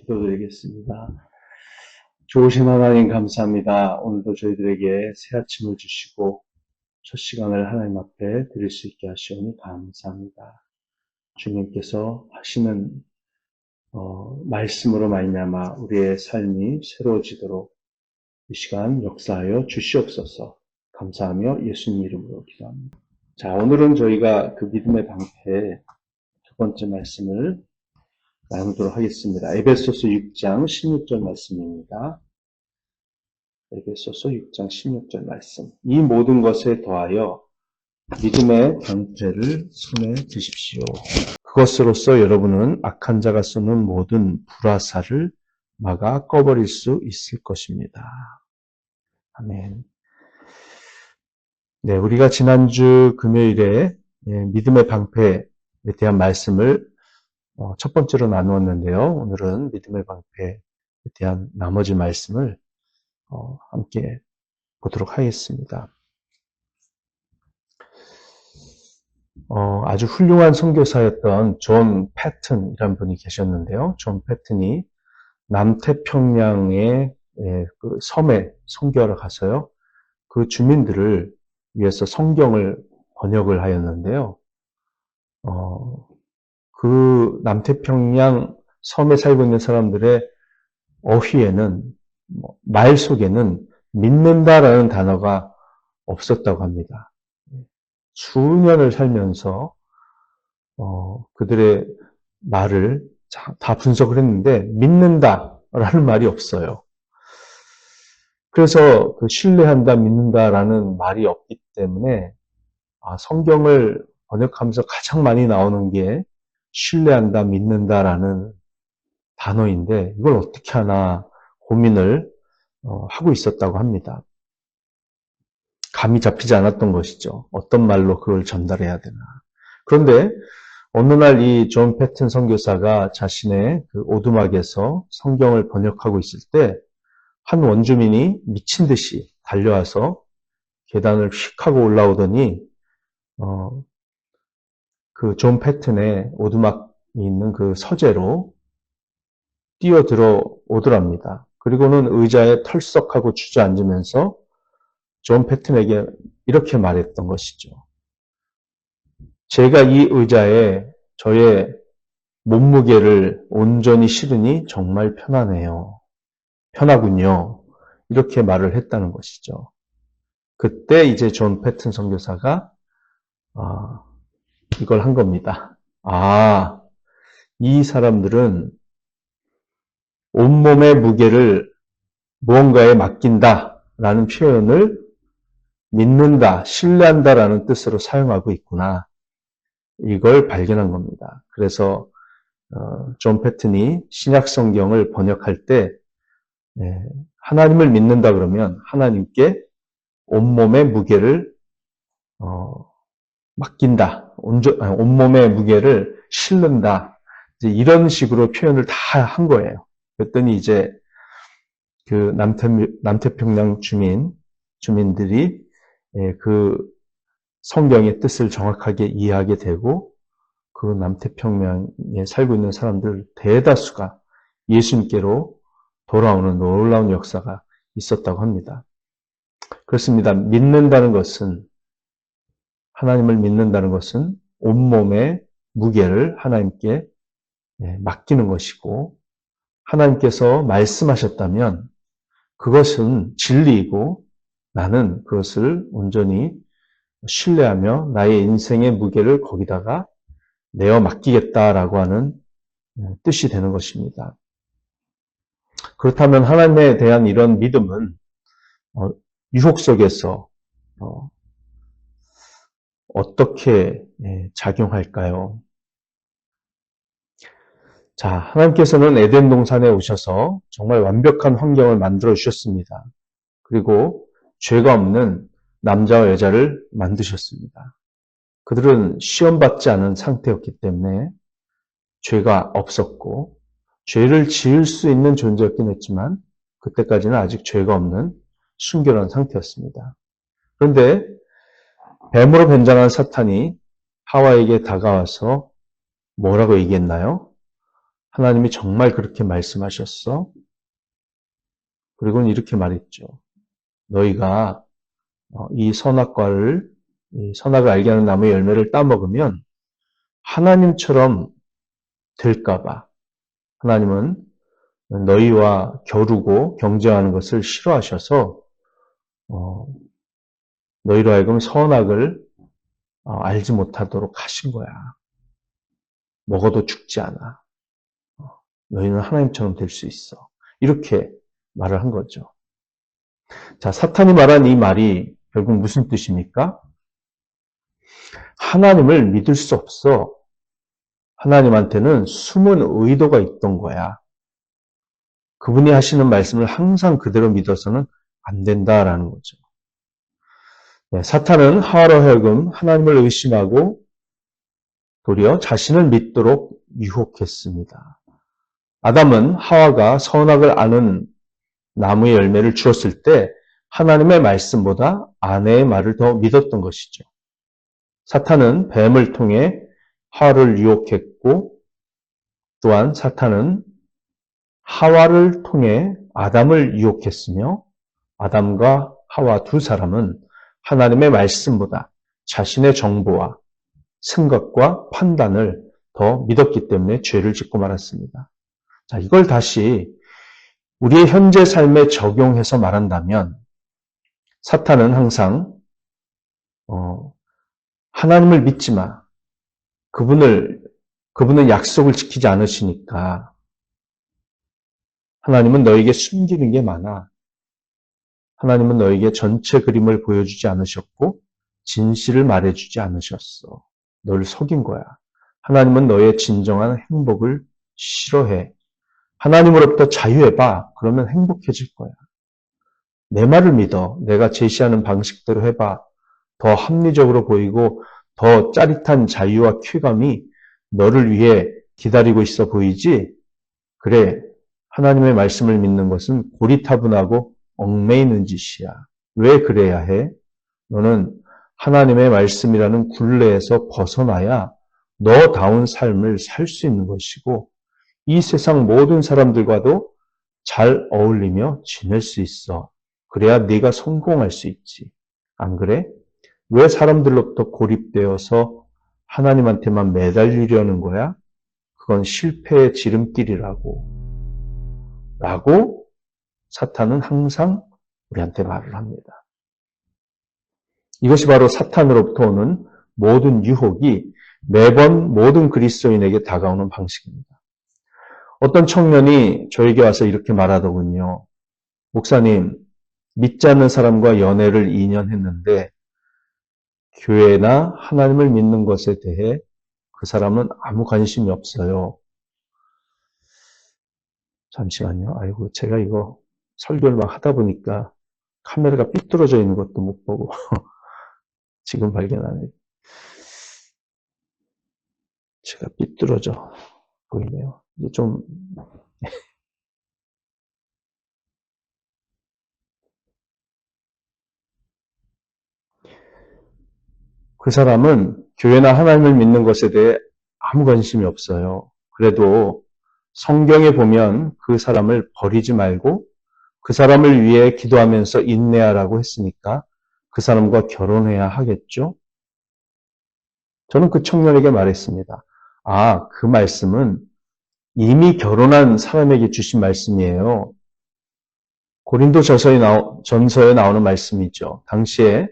기도드리겠습니다. 좋으신 하나님 감사합니다. 오늘도 저희들에게 새 아침을 주시고 첫 시간을 하나님 앞에 드릴 수 있게 하시오니 감사합니다. 주님께서 하시는 말씀으로 말미암아 우리의 삶이 새로워지도록 이 시간 역사하여 주시옵소서. 감사하며 예수님 이름으로 기도합니다. 자, 오늘은 저희가 그 믿음의 방패 첫 번째 말씀을 나누도록 하겠습니다. 에베소서 6장 16절 말씀입니다. 에베소서 6장 16절 말씀. 이 모든 것에 더하여 믿음의 방패를 손에 드십시오. 그것으로써 여러분은 악한 자가 쏘는 모든 불화살을 막아 꺼버릴 수 있을 것입니다. 아멘. 네, 우리가 지난주 금요일에 믿음의 방패에 대한 말씀을 첫 번째로 나누었는데요. 오늘은 믿음의 방패에 대한 나머지 말씀을 함께 보도록 하겠습니다. 아주 훌륭한 선교사였던 존 패튼이라는 분이 계셨는데요. 존 패튼이 남태평양의 그 섬에 선교하러 가서요. 그 주민들을 위해서 성경을 번역을 하였는데요. 그 남태평양 섬에 살고 있는 사람들의 어휘에는, 말 속에는 믿는다라는 단어가 없었다고 합니다. 수년을 살면서 그들의 말을 다 분석을 했는데 믿는다라는 말이 없어요. 그래서 그 신뢰한다, 믿는다라는 말이 없기 때문에 성경을 번역하면서 가장 많이 나오는 게 신뢰한다, 믿는다라는 단어인데 이걸 어떻게 하나 고민을 하고 있었다고 합니다. 감이 잡히지 않았던 것이죠. 어떤 말로 그걸 전달해야 되나. 그런데 어느 날 이 존 패튼 선교사가 자신의 그 오두막에서 성경을 번역하고 있을 때 한 원주민이 미친 듯이 달려와서 계단을 휙 하고 올라오더니 그 존 패튼의 오두막이 있는 그 서재로 뛰어들어 오더랍니다. 그리고는 의자에 털썩하고 주저앉으면서 존 패튼에게 이렇게 말했던 것이죠. 제가 이 의자에 저의 몸무게를 온전히 실으니 정말 편하군요. 이렇게 말을 했다는 것이죠. 그때 이제 존 패튼 선교사가 이걸 한 겁니다. 이 사람들은 온몸의 무게를 무언가에 맡긴다라는 표현을 믿는다, 신뢰한다라는 뜻으로 사용하고 있구나. 이걸 발견한 겁니다. 그래서 존 패튼이 신약 성경을 번역할 때 하나님을 믿는다 그러면 하나님께 온몸의 무게를 맡긴다, 온몸의 무게를 실른다. 이제 이런 식으로 표현을 다 한 거예요. 그랬더니 이제 그 남태평양 주민들이 그 성경의 뜻을 정확하게 이해하게 되고 그 남태평양에 살고 있는 사람들 대다수가 예수님께로 돌아오는 놀라운 역사가 있었다고 합니다. 그렇습니다. 하나님을 믿는다는 것은 온몸의 무게를 하나님께 맡기는 것이고 하나님께서 말씀하셨다면 그것은 진리이고 나는 그것을 온전히 신뢰하며 나의 인생의 무게를 거기다가 내어 맡기겠다라고 하는 뜻이 되는 것입니다. 그렇다면 하나님에 대한 이런 믿음은 유혹 속에서 어떻게 작용할까요? 자, 하나님께서는 에덴 동산에 오셔서 정말 완벽한 환경을 만들어 주셨습니다. 그리고 죄가 없는 남자와 여자를 만드셨습니다. 그들은 시험받지 않은 상태였기 때문에 죄가 없었고 죄를 지을 수 있는 존재였긴 했지만 그때까지는 아직 죄가 없는 순결한 상태였습니다. 그런데 뱀으로 변장한 사탄이 하와에게 다가와서 뭐라고 얘기했나요? 하나님이 정말 그렇게 말씀하셨어? 그리고는 이렇게 말했죠. 너희가 이 선악을 알게 하는 나무의 열매를 따먹으면 하나님처럼 될까봐. 하나님은 너희와 겨루고 경쟁하는 것을 싫어하셔서 너희로 하여금 선악을 알지 못하도록 하신 거야. 먹어도 죽지 않아. 너희는 하나님처럼 될 수 있어. 이렇게 말을 한 거죠. 자, 사탄이 말한 이 말이 결국 무슨 뜻입니까? 하나님을 믿을 수 없어. 하나님한테는 숨은 의도가 있던 거야. 그분이 하시는 말씀을 항상 그대로 믿어서는 안 된다라는 거죠. 네, 사탄은 하와로 하여금 하나님을 의심하고 도리어 자신을 믿도록 유혹했습니다. 아담은 하와가 선악을 아는 나무의 열매를 주었을 때 하나님의 말씀보다 아내의 말을 더 믿었던 것이죠. 사탄은 뱀을 통해 하와를 유혹했고 또한 사탄은 하와를 통해 아담을 유혹했으며 아담과 하와 두 사람은 하나님의 말씀보다 자신의 정보와 생각과 판단을 더 믿었기 때문에 죄를 짓고 말았습니다. 자, 이걸 다시 우리의 현재 삶에 적용해서 말한다면 사탄은 항상 하나님을 믿지 마. 그분은 약속을 지키지 않으시니까 하나님은 너에게 숨기는 게 많아. 하나님은 너에게 전체 그림을 보여주지 않으셨고 진실을 말해주지 않으셨어. 너를 속인 거야. 하나님은 너의 진정한 행복을 싫어해. 하나님으로부터 자유해봐. 그러면 행복해질 거야. 내 말을 믿어. 내가 제시하는 방식대로 해봐. 더 합리적으로 보이고 더 짜릿한 자유와 쾌감이 너를 위해 기다리고 있어 보이지? 그래, 하나님의 말씀을 믿는 것은 고리타분하고 얽매이는 짓이야. 왜 그래야 해? 너는 하나님의 말씀이라는 굴레에서 벗어나야 너다운 삶을 살 수 있는 것이고 이 세상 모든 사람들과도 잘 어울리며 지낼 수 있어. 그래야 네가 성공할 수 있지. 안 그래? 왜 사람들로부터 고립되어서 하나님한테만 매달리려는 거야? 그건 실패의 지름길이라고. 라고 사탄은 항상 우리한테 말을 합니다. 이것이 바로 사탄으로부터 오는 모든 유혹이 매번 모든 그리스도인에게 다가오는 방식입니다. 어떤 청년이 저에게 와서 이렇게 말하더군요. 목사님, 믿지 않는 사람과 연애를 2년 했는데 교회나 하나님을 믿는 것에 대해 그 사람은 아무 관심이 없어요. 잠시만요. 아이고, 제가 이거 설교를 막 하다 보니까 카메라가 삐뚤어져 있는 것도 못 보고 지금 발견하네. 제가 삐뚤어져 보이네요. 이제 좀 그 사람은 교회나 하나님을 믿는 것에 대해 아무 관심이 없어요. 그래도 성경에 보면 그 사람을 버리지 말고 그 사람을 위해 기도하면서 인내하라고 했으니까 그 사람과 결혼해야 하겠죠? 저는 그 청년에게 말했습니다. 아, 그 말씀은 이미 결혼한 사람에게 주신 말씀이에요. 고린도 전서에 나오는 말씀이죠. 당시에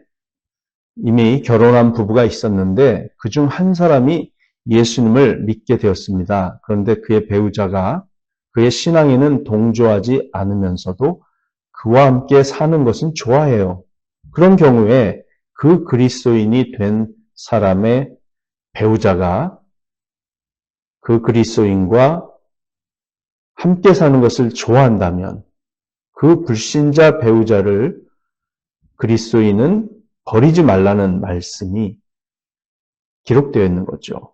이미 결혼한 부부가 있었는데 그중 한 사람이 예수님을 믿게 되었습니다. 그런데 그의 배우자가 그의 신앙에는 동조하지 않으면서도 그와 함께 사는 것은 좋아해요. 그런 경우에 그 그리스도인이 된 사람의 배우자가 그 그리스도인과 함께 사는 것을 좋아한다면 그 불신자 배우자를 그리스도인은 버리지 말라는 말씀이 기록되어 있는 거죠.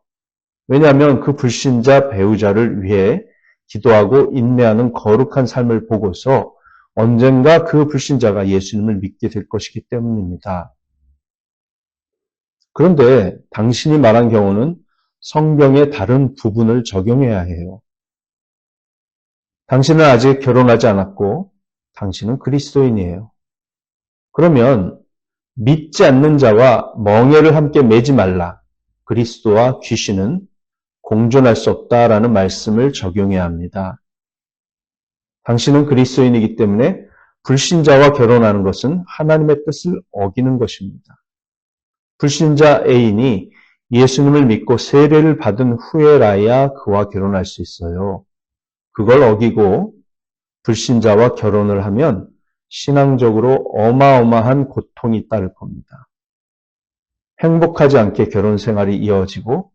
왜냐하면 그 불신자 배우자를 위해 기도하고 인내하는 거룩한 삶을 보고서 언젠가 그 불신자가 예수님을 믿게 될 것이기 때문입니다. 그런데 당신이 말한 경우는 성경의 다른 부분을 적용해야 해요. 당신은 아직 결혼하지 않았고 당신은 그리스도인이에요. 그러면 믿지 않는 자와 멍에를 함께 매지 말라. 그리스도와 귀신은 공존할 수 없다라는 말씀을 적용해야 합니다. 당신은 그리스도인이기 때문에 불신자와 결혼하는 것은 하나님의 뜻을 어기는 것입니다. 불신자 애인이 예수님을 믿고 세례를 받은 후에라야 그와 결혼할 수 있어요. 그걸 어기고 불신자와 결혼을 하면 신앙적으로 어마어마한 고통이 따를 겁니다. 행복하지 않게 결혼 생활이 이어지고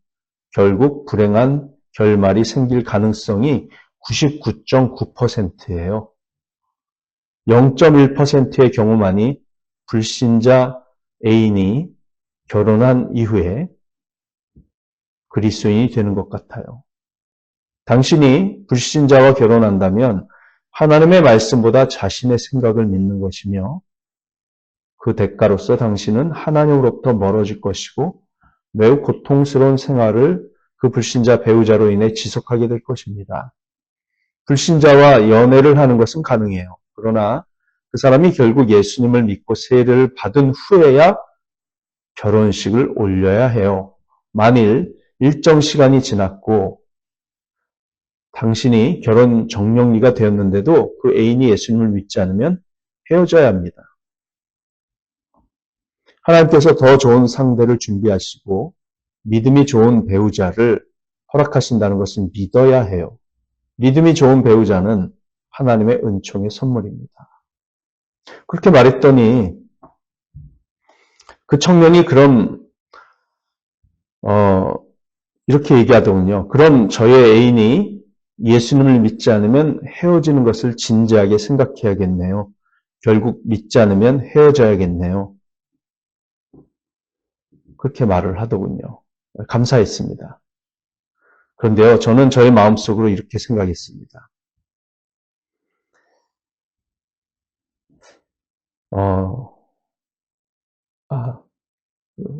결국 불행한 결말이 생길 가능성이 99.9%예요. 0.1%의 경우만이 불신자 애인이 결혼한 이후에 그리스도인이 되는 것 같아요. 당신이 불신자와 결혼한다면 하나님의 말씀보다 자신의 생각을 믿는 것이며 그 대가로서 당신은 하나님으로부터 멀어질 것이고 매우 고통스러운 생활을 그 불신자 배우자로 인해 지속하게 될 것입니다. 불신자와 연애를 하는 것은 가능해요. 그러나 그 사람이 결국 예수님을 믿고 세례를 받은 후에야 결혼식을 올려야 해요. 만일 일정 시간이 지났고 당신이 결혼 적령기가 되었는데도 그 애인이 예수님을 믿지 않으면 헤어져야 합니다. 하나님께서 더 좋은 상대를 준비하시고 믿음이 좋은 배우자를 허락하신다는 것은 믿어야 해요. 믿음이 좋은 배우자는 하나님의 은총의 선물입니다. 그렇게 말했더니 그 청년이 이렇게 얘기하더군요. 그럼 저의 애인이 예수님을 믿지 않으면 헤어지는 것을 진지하게 생각해야겠네요. 결국 믿지 않으면 헤어져야겠네요. 그렇게 말을 하더군요. 감사했습니다. 그런데요, 저는 저의 마음속으로 이렇게 생각했습니다.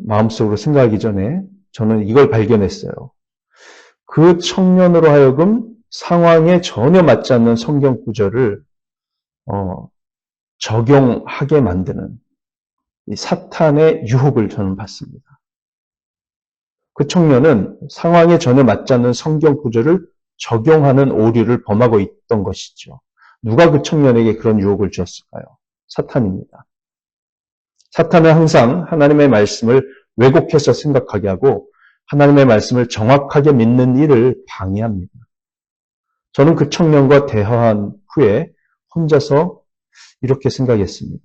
마음속으로 생각하기 전에 저는 이걸 발견했어요. 그 청년으로 하여금 상황에 전혀 맞지 않는 성경 구절을 적용하게 만드는 이 사탄의 유혹을 저는 받습니다. 그 청년은 상황에 전혀 맞지 않는 성경 구절을 적용하는 오류를 범하고 있던 것이죠. 누가 그 청년에게 그런 유혹을 주었을까요? 사탄입니다. 사탄은 항상 하나님의 말씀을 왜곡해서 생각하게 하고 하나님의 말씀을 정확하게 믿는 일을 방해합니다. 저는 그 청년과 대화한 후에 혼자서 이렇게 생각했습니다.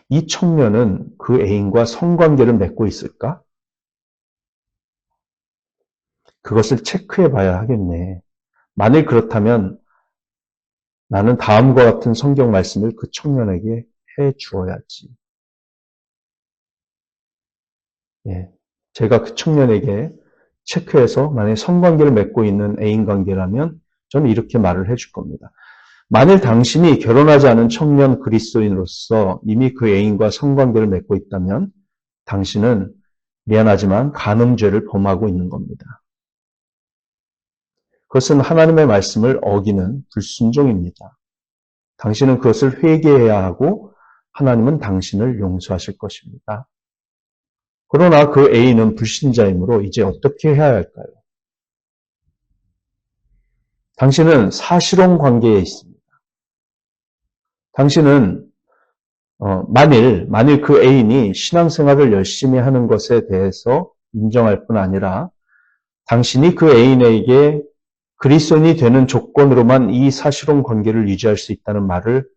이 청년은 그 애인과 성관계를 맺고 있을까? 그것을 체크해 봐야 하겠네. 만일 그렇다면 나는 다음과 같은 성경 말씀을 그 청년에게 해 주어야지. 제가 그 청년에게 체크해서 만약 성관계를 맺고 있는 애인 관계라면 저는 이렇게 말을 해줄 겁니다. 만일 당신이 결혼하지 않은 청년 그리스도인으로서 이미 그 애인과 성관계를 맺고 있다면 당신은 미안하지만 간음죄를 범하고 있는 겁니다. 그것은 하나님의 말씀을 어기는 불순종입니다. 당신은 그것을 회개해야 하고 하나님은 당신을 용서하실 것입니다. 그러나 그 애인은 불신자이므로 이제 어떻게 해야 할까요? 당신은 사실혼 관계에 있습니다. 당신은 만일 그 애인이 신앙생활을 열심히 하는 것에 대해서 인정할 뿐 아니라 당신이 그 애인에게 그리스도인이 되는 조건으로만 이 사실혼 관계를 유지할 수 있다는 말을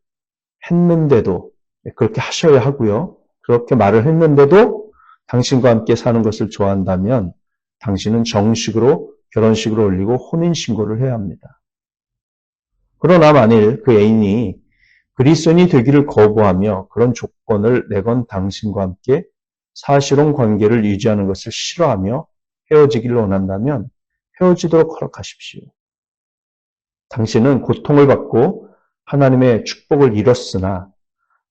했는데도 그렇게 하셔야 하고요. 그렇게 말을 했는데도 당신과 함께 사는 것을 좋아한다면 당신은 정식으로 결혼식을 올리고 혼인신고를 해야 합니다. 그러나 만일 그 애인이 그리스도인이 되기를 거부하며 그런 조건을 내건 당신과 함께 사실혼 관계를 유지하는 것을 싫어하며 헤어지기를 원한다면 헤어지도록 허락하십시오. 당신은 고통을 받고 하나님의 축복을 잃었으나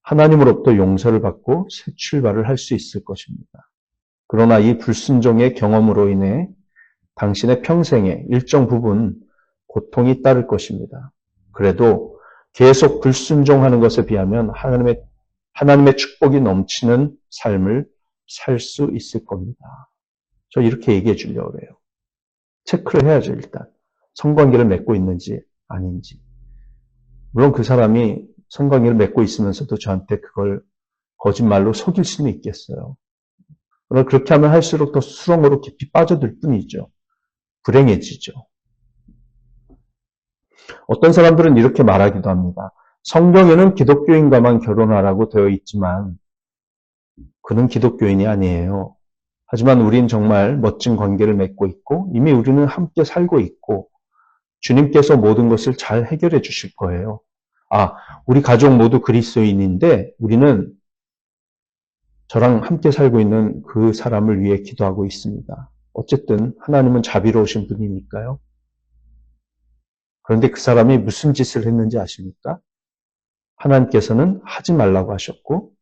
하나님으로부터 용서를 받고 새 출발을 할 수 있을 것입니다. 그러나 이 불순종의 경험으로 인해 당신의 평생에 일정 부분 고통이 따를 것입니다. 그래도 계속 불순종하는 것에 비하면 하나님의 축복이 넘치는 삶을 살 수 있을 겁니다. 저 이렇게 얘기해 주려고 그래요. 체크를 해야죠, 일단. 성관계를 맺고 있는지 아닌지. 물론 그 사람이 성관계를 맺고 있으면서도 저한테 그걸 거짓말로 속일 수는 있겠어요. 그러나 그렇게 하면 할수록 더 수렁으로 깊이 빠져들 뿐이죠. 불행해지죠. 어떤 사람들은 이렇게 말하기도 합니다. 성경에는 기독교인과만 결혼하라고 되어 있지만 그는 기독교인이 아니에요. 하지만 우린 정말 멋진 관계를 맺고 있고 이미 우리는 함께 살고 있고 주님께서 모든 것을 잘 해결해 주실 거예요. 우리 가족 모두 그리스도인인데 우리는 저랑 함께 살고 있는 그 사람을 위해 기도하고 있습니다. 어쨌든 하나님은 자비로우신 분이니까요. 그런데 그 사람이 무슨 짓을 했는지 아십니까? 하나님께서는 하지 말라고 하셨고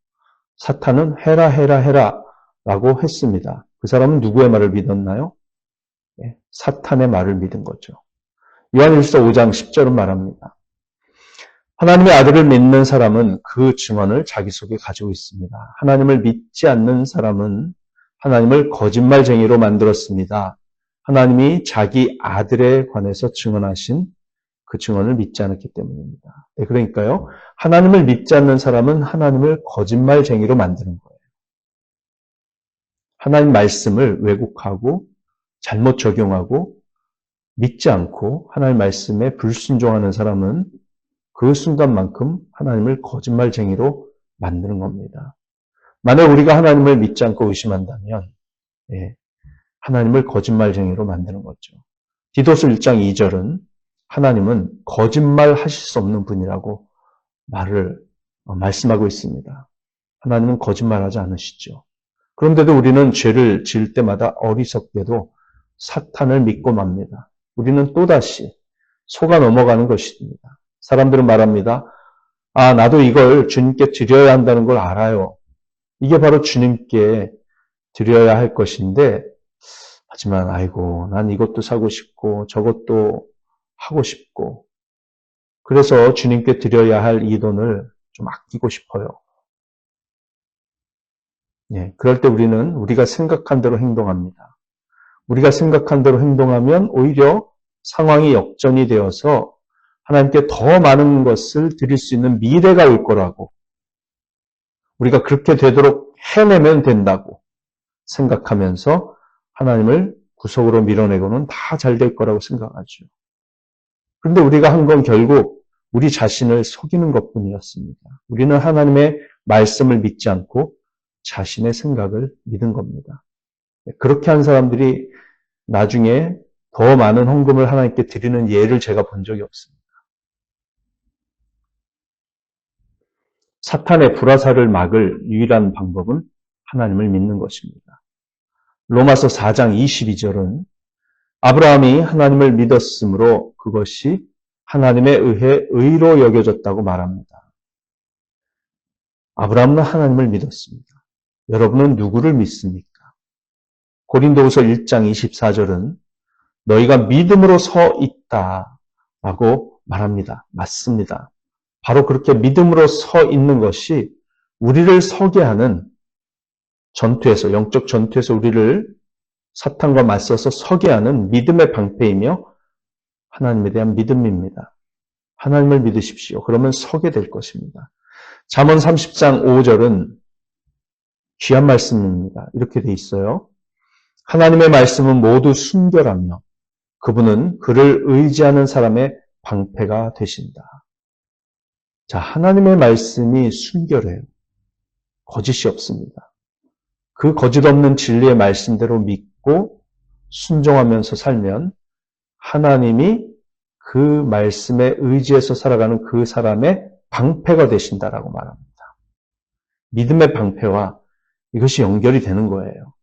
사탄은 해라 라고 했습니다. 그 사람은 누구의 말을 믿었나요? 사탄의 말을 믿은 거죠. 요한일서 5장 10절은 말합니다. 하나님의 아들을 믿는 사람은 그 증언을 자기 속에 가지고 있습니다. 하나님을 믿지 않는 사람은 하나님을 거짓말쟁이로 만들었습니다. 하나님이 자기 아들에 관해서 증언하신 그 증언을 믿지 않았기 때문입니다. 그러니까요, 하나님을 믿지 않는 사람은 하나님을 거짓말쟁이로 만드는 거예요. 하나님 말씀을 왜곡하고 잘못 적용하고 믿지 않고 하나님 말씀에 불순종하는 사람은 그 순간만큼 하나님을 거짓말쟁이로 만드는 겁니다. 만약 우리가 하나님을 믿지 않고 의심한다면 하나님을 거짓말쟁이로 만드는 거죠. 디도서 1장 2절은 하나님은 거짓말하실 수 없는 분이라고 말씀하고 있습니다. 하나님은 거짓말하지 않으시죠. 그런데도 우리는 죄를 지을 때마다 어리석게도 사탄을 믿고 맙니다. 우리는 또다시 속아 넘어가는 것입니다. 사람들은 말합니다. 나도 이걸 주님께 드려야 한다는 걸 알아요. 이게 바로 주님께 드려야 할 것인데, 하지만 난 이것도 사고 싶고 저것도 하고 싶고 그래서 주님께 드려야 할 이 돈을 좀 아끼고 싶어요. 그럴 때 우리가 생각한 대로 행동합니다. 우리가 생각한 대로 행동하면 오히려 상황이 역전이 되어서 하나님께 더 많은 것을 드릴 수 있는 미래가 올 거라고 우리가 그렇게 되도록 해내면 된다고 생각하면서 하나님을 구석으로 밀어내고는 다 잘 될 거라고 생각하죠. 그런데 우리가 한 건 결국 우리 자신을 속이는 것뿐이었습니다. 우리는 하나님의 말씀을 믿지 않고 자신의 생각을 믿은 겁니다. 그렇게 한 사람들이 나중에 더 많은 헌금을 하나님께 드리는 예를 제가 본 적이 없습니다. 사탄의 불화살을 막을 유일한 방법은 하나님을 믿는 것입니다. 로마서 4장 22절은 아브라함이 하나님을 믿었으므로 그것이 하나님에 의해 의로 여겨졌다고 말합니다. 아브라함은 하나님을 믿었습니다. 여러분은 누구를 믿습니까? 고린도후서 1장 24절은 너희가 믿음으로 서 있다라고 말합니다. 맞습니다. 바로 그렇게 믿음으로 서 있는 것이 우리를 서게 하는 전투에서, 영적 전투에서 우리를 사탄과 맞서서 서게 하는 믿음의 방패이며 하나님에 대한 믿음입니다. 하나님을 믿으십시오. 그러면 서게 될 것입니다. 잠언 30장 5절은 귀한 말씀입니다. 이렇게 돼 있어요. 하나님의 말씀은 모두 순결하며 그분은 그를 의지하는 사람의 방패가 되신다. 자, 하나님의 말씀이 순결해요. 거짓이 없습니다. 그 거짓 없는 진리의 말씀대로 믿고 순종하면서 살면 하나님이 그 말씀에 의지해서 살아가는 그 사람의 방패가 되신다라고 말합니다. 믿음의 방패와 이것이 연결이 되는 거예요.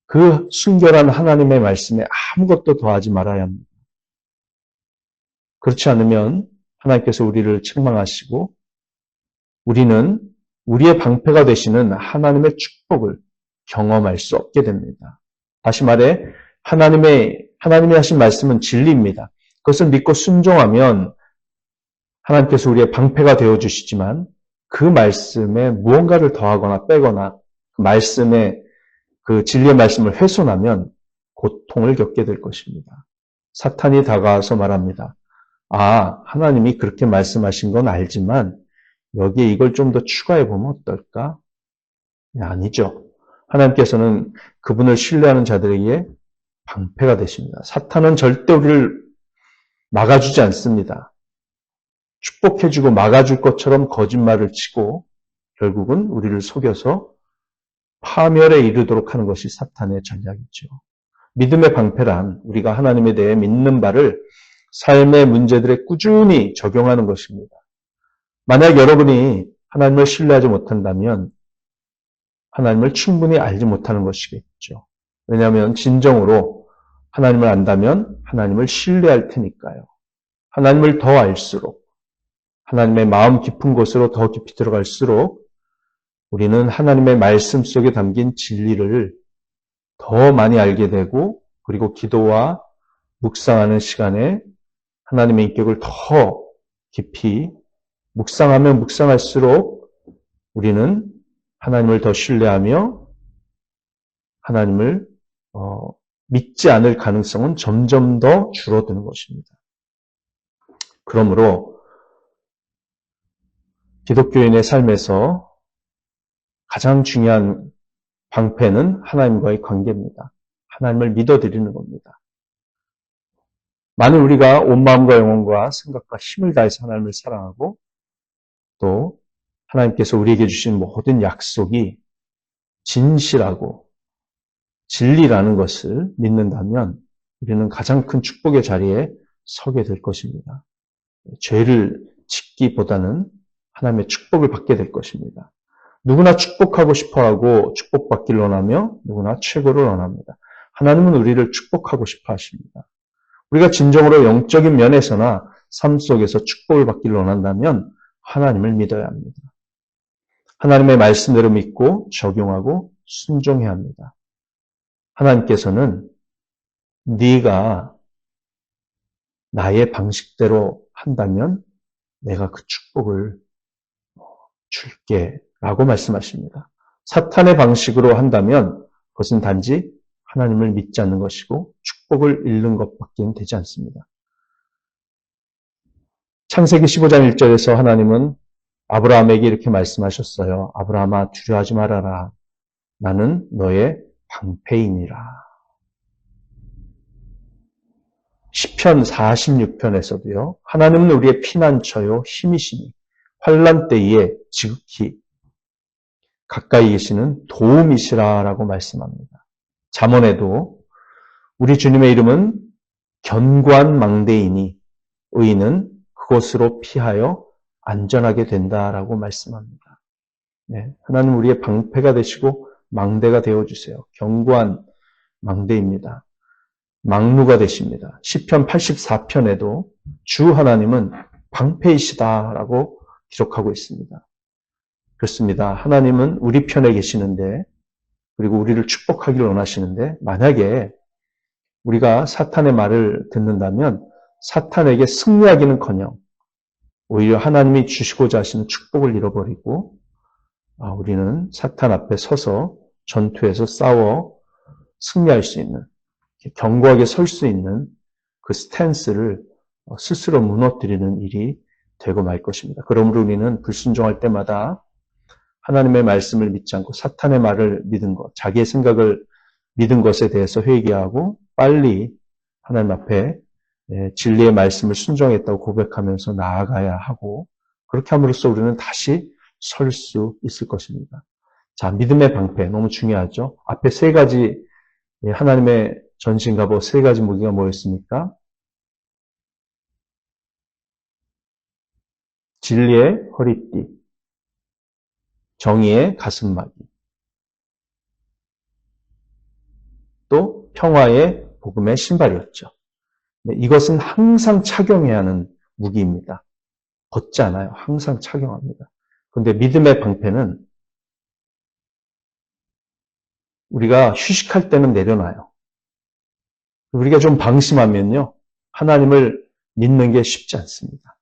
그 순결한 하나님의 말씀에 아무것도 더하지 말아야 합니다. 그렇지 않으면 하나님께서 우리를 책망하시고 우리는 우리의 방패가 되시는 하나님의 축복을 경험할 수 없게 됩니다. 다시 말해 하나님의 하나님이 하신 말씀은 진리입니다. 그것을 믿고 순종하면 하나님께서 우리의 방패가 되어주시지만 그 말씀에 무언가를 더하거나 빼거나 그 말씀에 그 진리의 말씀을 훼손하면 고통을 겪게 될 것입니다. 사탄이 다가와서 말합니다. 하나님이 그렇게 말씀하신 건 알지만 여기에 이걸 좀 더 추가해 보면 어떨까? 아니죠. 하나님께서는 그분을 신뢰하는 자들에게 방패가 되십니다. 사탄은 절대 우리를 막아주지 않습니다. 축복해주고 막아줄 것처럼 거짓말을 치고 결국은 우리를 속여서 파멸에 이르도록 하는 것이 사탄의 전략이죠. 믿음의 방패란 우리가 하나님에 대해 믿는 바를 삶의 문제들에 꾸준히 적용하는 것입니다. 만약 여러분이 하나님을 신뢰하지 못한다면 하나님을 충분히 알지 못하는 것이겠죠. 왜냐하면 진정으로 하나님을 안다면 하나님을 신뢰할 테니까요. 하나님을 더 알수록 하나님의 마음 깊은 곳으로 더 깊이 들어갈수록 우리는 하나님의 말씀 속에 담긴 진리를 더 많이 알게 되고 그리고 기도와 묵상하는 시간에 하나님의 인격을 더 깊이 묵상하면 묵상할수록 우리는 하나님을 더 신뢰하며 하나님을 믿지 않을 가능성은 점점 더 줄어드는 것입니다. 그러므로 기독교인의 삶에서 가장 중요한 방패는 하나님과의 관계입니다. 하나님을 믿어드리는 겁니다. 만일 우리가 온 마음과 영혼과 생각과 힘을 다해서 하나님을 사랑하고 또 하나님께서 우리에게 주신 모든 약속이 진실하고 진리라는 것을 믿는다면 우리는 가장 큰 축복의 자리에 서게 될 것입니다. 죄를 짓기보다는 하나님의 축복을 받게 될 것입니다. 누구나 축복하고 싶어하고 축복받기를 원하며 누구나 최고를 원합니다. 하나님은 우리를 축복하고 싶어 하십니다. 우리가 진정으로 영적인 면에서나 삶 속에서 축복을 받기를 원한다면 하나님을 믿어야 합니다. 하나님의 말씀대로 믿고 적용하고 순종해야 합니다. 하나님께서는 네가 나의 방식대로 한다면 내가 그 축복을 줄게 라고 말씀하십니다. 사탄의 방식으로 한다면 그것은 단지 하나님을 믿지 않는 것이고 축복을 잃는 것밖에 되지 않습니다. 창세기 15장 1절에서 하나님은 아브라함에게 이렇게 말씀하셨어요. 아브라함아 두려워하지 말아라. 나는 너의 방패이니라. 시편 46편에서도요. 하나님은 우리의 피난처요 힘이시니 환난 때에 지극히 가까이 계시는 도움이시라라고 말씀합니다. 잠언에도 우리 주님의 이름은 견고한 망대이니 의인은 그곳으로 피하여 안전하게 된다라고 말씀합니다. 네, 하나님 우리의 방패가 되시고 망대가 되어주세요. 견고한 망대입니다. 망루가 되십니다. 시편 84편에도 주 하나님은 방패이시다라고 기록하고 있습니다. 그렇습니다. 하나님은 우리 편에 계시는데 그리고 우리를 축복하기를 원하시는데 만약에 우리가 사탄의 말을 듣는다면 사탄에게 승리하기는커녕 오히려 하나님이 주시고자 하시는 축복을 잃어버리고 우리는 사탄 앞에 서서 전투에서 싸워 승리할 수 있는 견고하게 설 수 있는 그 스탠스를 스스로 무너뜨리는 일이 되고 말 것입니다. 그러므로 우리는 불순종할 때마다 하나님의 말씀을 믿지 않고 사탄의 말을 믿은 것, 자기의 생각을 믿은 것에 대해서 회개하고 빨리 하나님 앞에 진리의 말씀을 순종했다고 고백하면서 나아가야 하고 그렇게 함으로써 우리는 다시 설 수 있을 것입니다. 자, 믿음의 방패 너무 중요하죠. 앞에 세 가지 하나님의 전신갑옷 세 가지 무기가 뭐였습니까? 진리의 허리띠, 정의의 가슴막이, 또 평화의 복음의 신발이었죠. 이것은 항상 착용해야 하는 무기입니다. 벗지 않아요. 항상 착용합니다. 그런데 믿음의 방패는 우리가 휴식할 때는 내려놔요. 우리가 좀 방심하면요, 하나님을 믿는 게 쉽지 않습니다.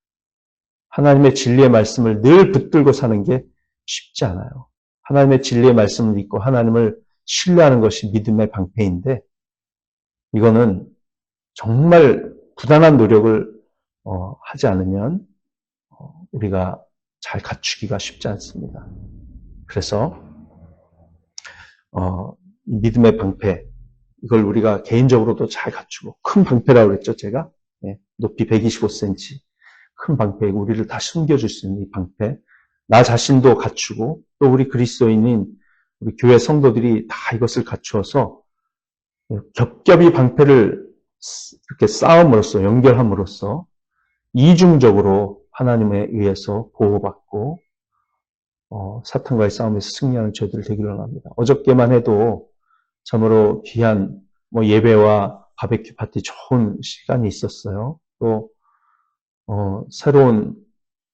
하나님의 진리의 말씀을 늘 붙들고 사는 게 쉽지 않아요. 하나님의 진리의 말씀을 믿고 하나님을 신뢰하는 것이 믿음의 방패인데, 이거는 정말 부단한 노력을 하지 않으면 우리가 잘 갖추기가 쉽지 않습니다. 그래서 믿음의 방패, 이걸 우리가 개인적으로도 잘 갖추고, 큰 방패라고 그랬죠, 제가. 높이 125cm. 큰 방패, 우리를 다 숨겨줄 수 있는 이 방패. 나 자신도 갖추고, 또 우리 그리스도인인 우리 교회 성도들이 다 이것을 갖추어서 겹겹이 방패를 이렇게 쌓음으로써, 연결함으로써 이중적으로 하나님에 의해서 보호받고 사탄과의 싸움에서 승리하는 저희들 되기를 원합니다. 어저께만 해도 참으로 귀한 예배와 바베큐 파티 좋은 시간이 있었어요. 또 새로운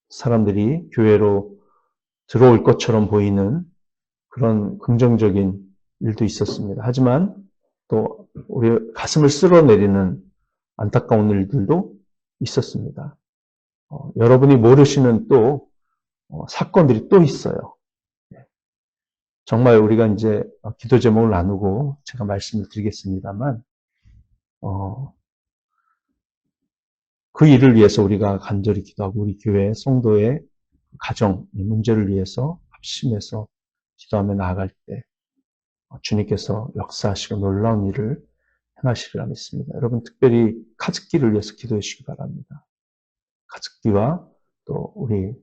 사람들이 교회로 들어올 것처럼 보이는 그런 긍정적인 일도 있었습니다. 하지만 또 우리 가슴을 쓸어내리는 안타까운 일들도 있었습니다. 여러분이 모르시는 또 사건들이 또 있어요. 정말 우리가 이제 기도 제목을 나누고 제가 말씀을 드리겠습니다만, 그 일을 위해서 우리가 간절히 기도하고 우리 교회 성도의 가정, 이 문제를 위해서 합심해서 기도하며 나아갈 때 주님께서 역사하시고 놀라운 일을 행하시리라 믿습니다. 여러분 특별히 카즈키를 위해서 기도해 주시기 바랍니다. 카즈키와 또 우리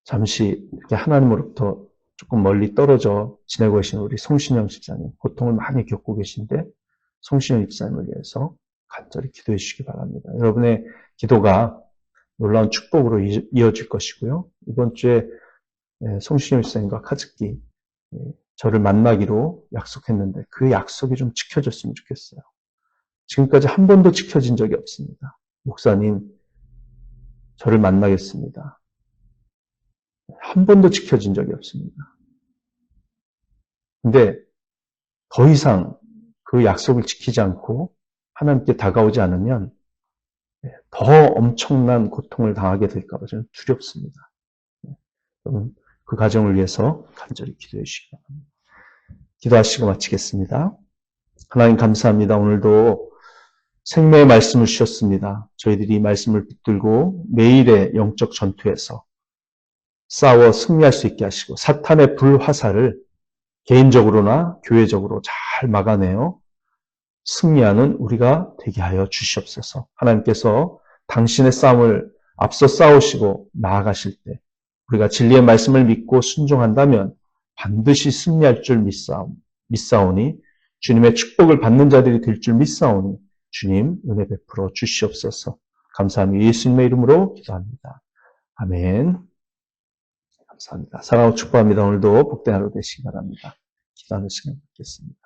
잠시 이렇게 하나님으로부터 조금 멀리 떨어져 지내고 계신 우리 송신영 집사님, 고통을 많이 겪고 계신데 송신영 집사님을 위해서 간절히 기도해 주시기 바랍니다. 여러분의 기도가 놀라운 축복으로 이어질 것이고요. 이번 주에 송신영 집사님과 카즈키 저를 만나기로 약속했는데 그 약속이 좀 지켜졌으면 좋겠어요. 지금까지 한 번도 지켜진 적이 없습니다. 목사님, 저를 만나겠습니다. 한 번도 지켜진 적이 없습니다. 근데 더 이상 그 약속을 지키지 않고 하나님께 다가오지 않으면 더 엄청난 고통을 당하게 될까 봐 저는 두렵습니다. 여러분, 그 가정을 위해서 간절히 기도해 주시기 바랍니다. 기도하시고 마치겠습니다. 하나님 감사합니다. 오늘도 생명의 말씀을 주셨습니다. 저희들이 이 말씀을 붙들고 매일의 영적 전투에서 싸워 승리할 수 있게 하시고 사탄의 불화살을 개인적으로나 교회적으로 잘 막아내어 승리하는 우리가 되게 하여 주시옵소서. 하나님께서 당신의 싸움을 앞서 싸우시고 나아가실 때 우리가 진리의 말씀을 믿고 순종한다면 반드시 승리할 줄 믿사오니 주님의 축복을 받는 자들이 될 줄 믿사오니 주님 은혜 베풀어 주시옵소서. 감사합니다. 예수님의 이름으로 기도합니다. 아멘. 감사합니다. 사랑하고 축복합니다. 오늘도 복된 하루 되시기 바랍니다. 기도하는 시간 갖겠습니다.